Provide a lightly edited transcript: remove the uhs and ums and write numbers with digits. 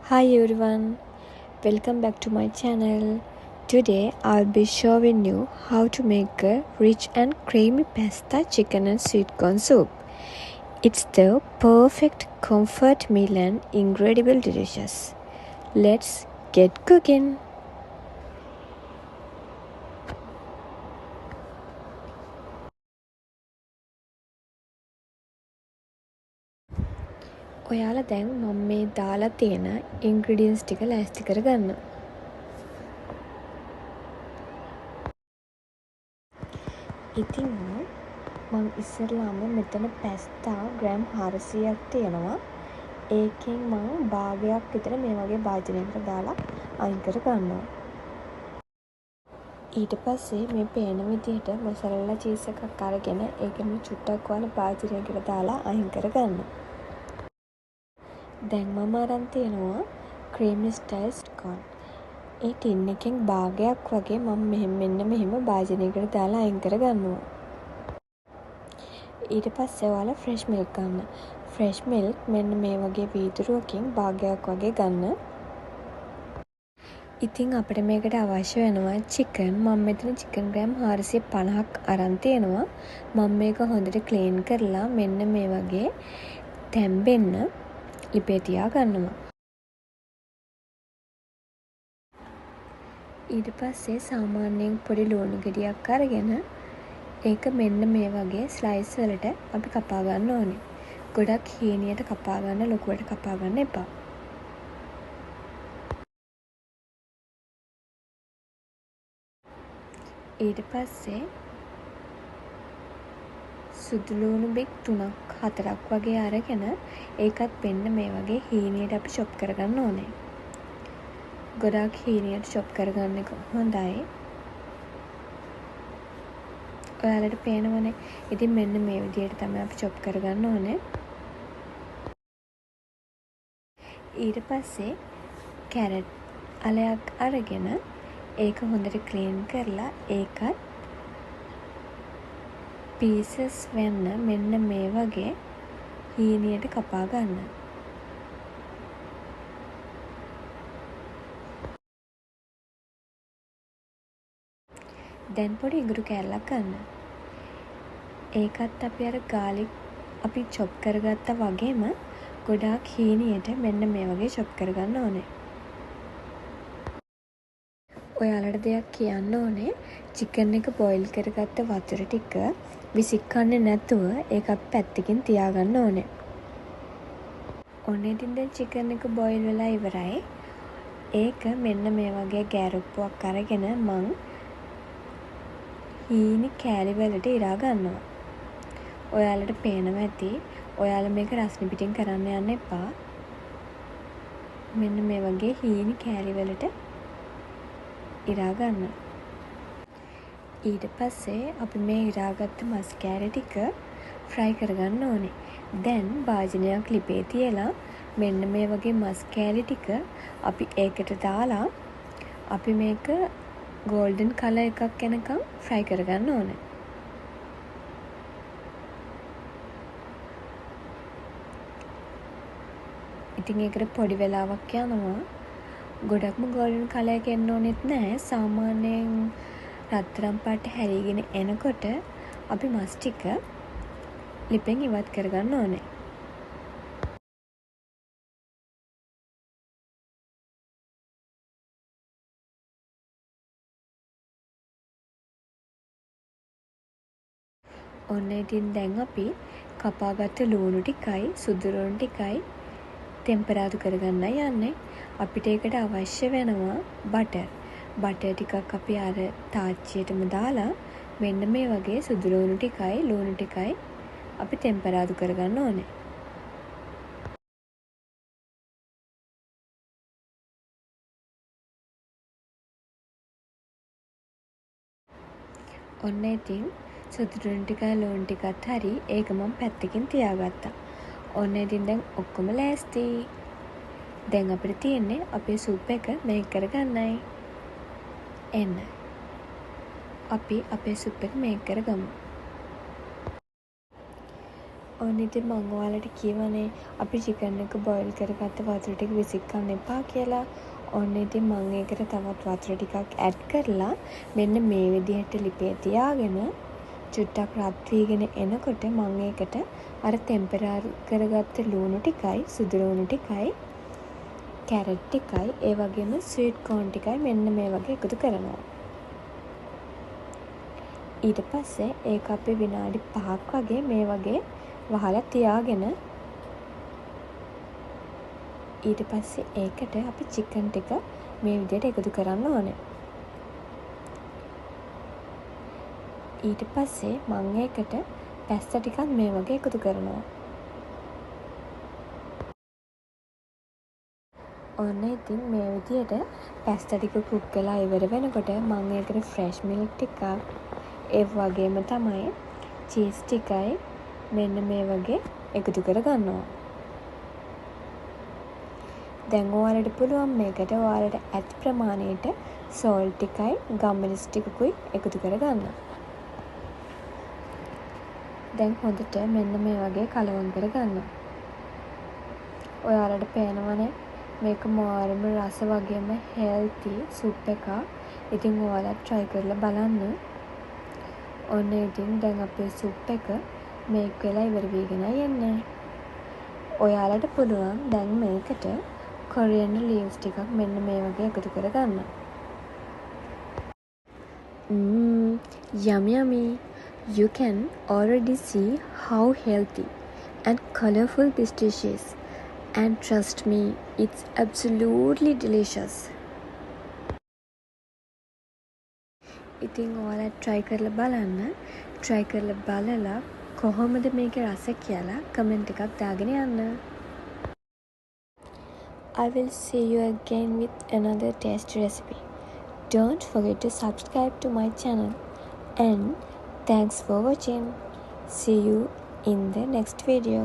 Hi everyone, welcome back to my channel. Today I'll be showing you how to make a rich and creamy pasta, chicken and sweet corn soup. It's the perfect comfort meal and incredible delicious. Let's get cooking. ඔයාලා දැන් මම මේ දාලා තියෙන ingredients ටික ලෑස්ති කරගන්න. ඉතින් මම ඉස්සරලාම මෙතන පැස්තා ග්‍රෑම් 400ක් තියෙනවා. ඒකෙන් මම භාගයක් විතර මේ වගේ භාජනයකට දාලා අයින් කර ගන්නවා. ඊට පස්සේ මේ පේන විදිහට මොසරෙල්ලා චීස් එකක් අරගෙන ඒකෙම චුට්ටක් වල භාජනයකට දාලා අයින් කර ගන්නවා. දැන් මම අරන් තියෙනවා creamy style corn. ඒ ටින් එකෙන් භාගයක් වගේ මම මෙන්න මෙහෙම භාජනයකට දාලා අයින් කර ගන්නවා. ඊට පස්සේ ඔයාලා fresh milk ගන්න. fresh milk මෙන්න මේ වගේ වීදුරුවකින් භාගයක් වගේ ගන්න. ඉතින් අපිට මේකට අවශ්‍ය වෙනවා chicken. මම මෙතන chicken ග්‍රෑම් 450ක් අරන් තියෙනවා. මම මේක හොඳට clean කරලා මෙන්න මේ වගේ තැම්බෙන්න ලිපේ තියා ගන්නවා. ඊට පස්සේ සාමාන්‍යයෙන් පොඩි ලුණු ගෙඩියක් අරගෙන ඒක මෙන්න මේ වගේ ස්ලයිස් වලට අපි කපා ගන්න ඕනේ. ගොඩක් හීනියට කපා ගන්න, ලොකුවට කපා ගන්න එපා. ඊට පස්සේ සුදු ලුණු බික් 3-4ක් වගේ අරගෙන ඒකත් මෙන්න මේ වගේ හීනියට අපි chop කරගන්න ඕනේ. ගොඩක් හීනියට chop කරගන්න එක හොඳයි. ඔයාලට පේනවනේ. ඉතින් මෙන්න මේ විදිහට තමයි අපි chop කරගන්න ඕනේ. ඊට පස්සේ කැරට් අලයක් අරගෙන ඒක හොඳට ක්ලීන් කරලා ඒකත් පීසස් වෙන්න මෙන්න මේ වගේ හීනියට කපා ගන්න. දැන් පොඩි ඉඟුරු කෑල්ලක් ගන්න. ඒකත් අපි අර ගාලික් අපි chop කරගත්තා වගේම ගොඩාක් හීනියට මෙන්න මේ වගේ chop කරගන්න ඕනේ. ඔයාලට දෙයක් කියන්න ඕනේ. chicken එක boil කරගත්ත වතුර ටික විසිකන්නේ නැතුව ඒක අපි පැත්තකින් තියාගන්න ඕනේ. ඔන්න ඉතින් දැන් chicken එක boil වෙලා ඉවරයි. ඒක මෙන්න මේ වගේ ගෑරුප්පුවක් අරගෙන මං හීනි කෑලි වලට ඉරා ගන්නවා. ඔයාලට පේනවා ඇති. ඔයාලා මේක රස්නි පිටින් කරන්න යන්න එපා. මෙන්න මේ වගේ හීනි කෑලි වලට ඉරා ගන්න. ඊට පස්සේ අපි මේ ඉරාගත්ත මස් කෑලි ටික fry කරගන්න ඕනේ. දැන් භාජනයක් ලිපේ තියලා මෙන්න මේ වගේ මස් කෑලි ටික අපි ඒකට දාලා අපි මේක golden color එකක් එනකම් fry කරගන්න ඕනේ. ඉතින් ඒකට පොඩි වෙලාවක් යනවා. ගොඩක්ම golden color එක එන්න ඕනෙත් නැහැ. සාමාන්‍යයෙන් රත්තරන් පාට හැරීගෙන එනකොට අපි මස් ටික ලිපෙන් ඉවත් කරගන්න ඕනේ. ඔන්න ඉතින් දැන් අපි කපාගත්ත ලුණු ටිකයි සුදු ලුණු ටිකයි ටෙම්පරාදු කරගන්නයි යන්නේ. අපිට ඒකට අවශ්‍ය වෙනවා බටර්. බටර් ටිකක් අපි අර තාච්චියටම දාලා මෙන්න මේ වගේ සුදු ලුණු ටිකයි ලුණු ටිකයි අපි ටෙම්පරාදු කරගන්න ඕනේ. ඔන්න ඉතින් සුදු ලුණු ටිකයි ලුණු ටිකත් හරි ඒක මම පැත්තකින් තියාගත්තා. ඔන්න ඉතින් දැන් ඔක්කොම ලෑස්ති. දැන් අපිට තියෙන්නේ අපේ සූප් එක මේක් කරගන්නයි. එන්න. අපි අපේ සූප් එක මේක් කරගමු. ඔන්න ඉතින් මං ඔයාලට කියවනේ අපි චිකන් එක බොයිල් කරගත්ත වතුර ටික විසිකන්න එපා කියලා. ඔන්න ඉතින් මං ඒකට තවත් වතුර ටිකක් ඇඩ් කරලා මෙන්න මේ විදිහට ලිපේ තියාගෙන චුට්ටක් රත් වීගෙන එනකොට මං ඒකට අර ටෙම්පරරි කරගත්ත ලූණු ටිකයි සුදු ලූණු ටිකයි කැරට් ටිකයි ඒ වගේම ස්වීට් කෝන් ටිකයි මෙන්න මේ වගේ එකතු කරනවා. ඊට පස්සේ ඒක අපි විනාඩි 5ක් වගේ මේ වගේ වහලා තියාගෙන ඊට පස්සේ ඒකට අපි චිකන් ටික මේ විදිහට එකතු කරන්න ඕනේ. ඊට පස්සේ මම ඒකට පැස්ස ටිකක් මේ වගේ එකතු කරනවා. ඔන්න ඉතින් මේ විදිහට පැස්ස ටික කුක් වෙලා ඉවර වෙනකොට මම ඒකට ෆ්‍රෙෂ් මිල්ක් ටිකක් ඒ වගේම තමයි චීස් ටිකයි මෙන්න මේ වගේ එකතු කර ගන්නවා. දැන් ඔයාලට පුළුවන් මේකට ඔයාලට ඇති ප්‍රමාණයට සෝල්ට් ටිකයි ගම්මනිස් ටිකකුයි එකතු කර ගන්න. දැන් හොඳට මෙන්න මේ වගේ කලවම් කර ගන්න. ඔයාලට පේනවනේ මේක මාරම රස වගේම හෙල්ති සුප් එකක්. ඉතින් ඔයාලත් try කරලා බලන්න. ඔන්න ඉතින් දැන් අපේ සුප් එක මේක වෙලා ඉවර වෙගෙනයි යන්නේ. ඔයාලට පුළුවන් දැන් මේකට coriander leaves ටිකක් මෙන්න මේ වගේ එකතු කර ගන්න. Yummy. You can already see how healthy and colorful this dish is. And trust me, it's absolutely delicious. ඉතින් ඔයාලා try කරලා බලන්න. try කරලා බලලා කොහොමද මේකේ රස කියලා කමෙන්ට් එකක් දාගෙන යන්න. I will see you again with another tasty recipe. Don't forget to subscribe to my channel. And thanks for watching. See you in the next video.